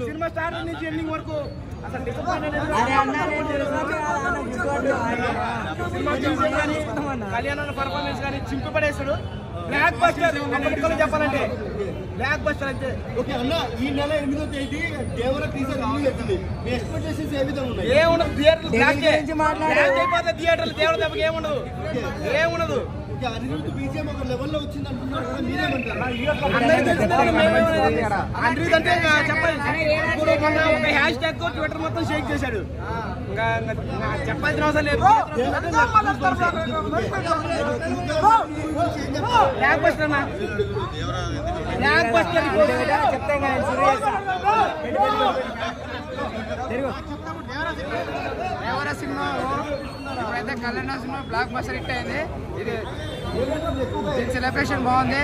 Cinema start నుంచి ending వరకు Kalyan performance కానీ చింపి పడేస్తాడు. బ్లాక్ బస్టర్ చెప్పాలంటే బ్లాక్ బస్టర్ అంతే. ఓకే అన్న, ఈ నెల 8వ తేదీ దేవర టీజర్ రిలీజ్ అవుతుంది. మీ ఎక్స్పెక్టేషన్స్ ఏ విధంగా ఉన్నాయి? ఏముండదు, థియేటర్లు బ్లాక్ అయిపోతే థియేటర్లు దేవర దెబ్బకి ఏముండదు. అనిరుద్ధ్ బీజిఎం ఒక లెవెల్లో వచ్చింది అంటున్నారు కదా, మీరేమంటారు? అనిరుద్ధ్ అంటే చెప్పాలి, ఒక హ్యాష్ ట్యాగ్ ట్విట్టర్ మొత్తం షేక్ చేశాడు. ఇంకా చెప్పాల్సిన అవసరం లేదు. బ్లాక్ బస్టర్ అన్న, బ్లాక్ బస్టర్ దేవర సినిమా ఇప్పుడైతే కళ్యాణ సినిమా బ్లాక్ బస్టర్ హిట్ అయింది. ఇది సెలబ్రేషన్ బాగుంది.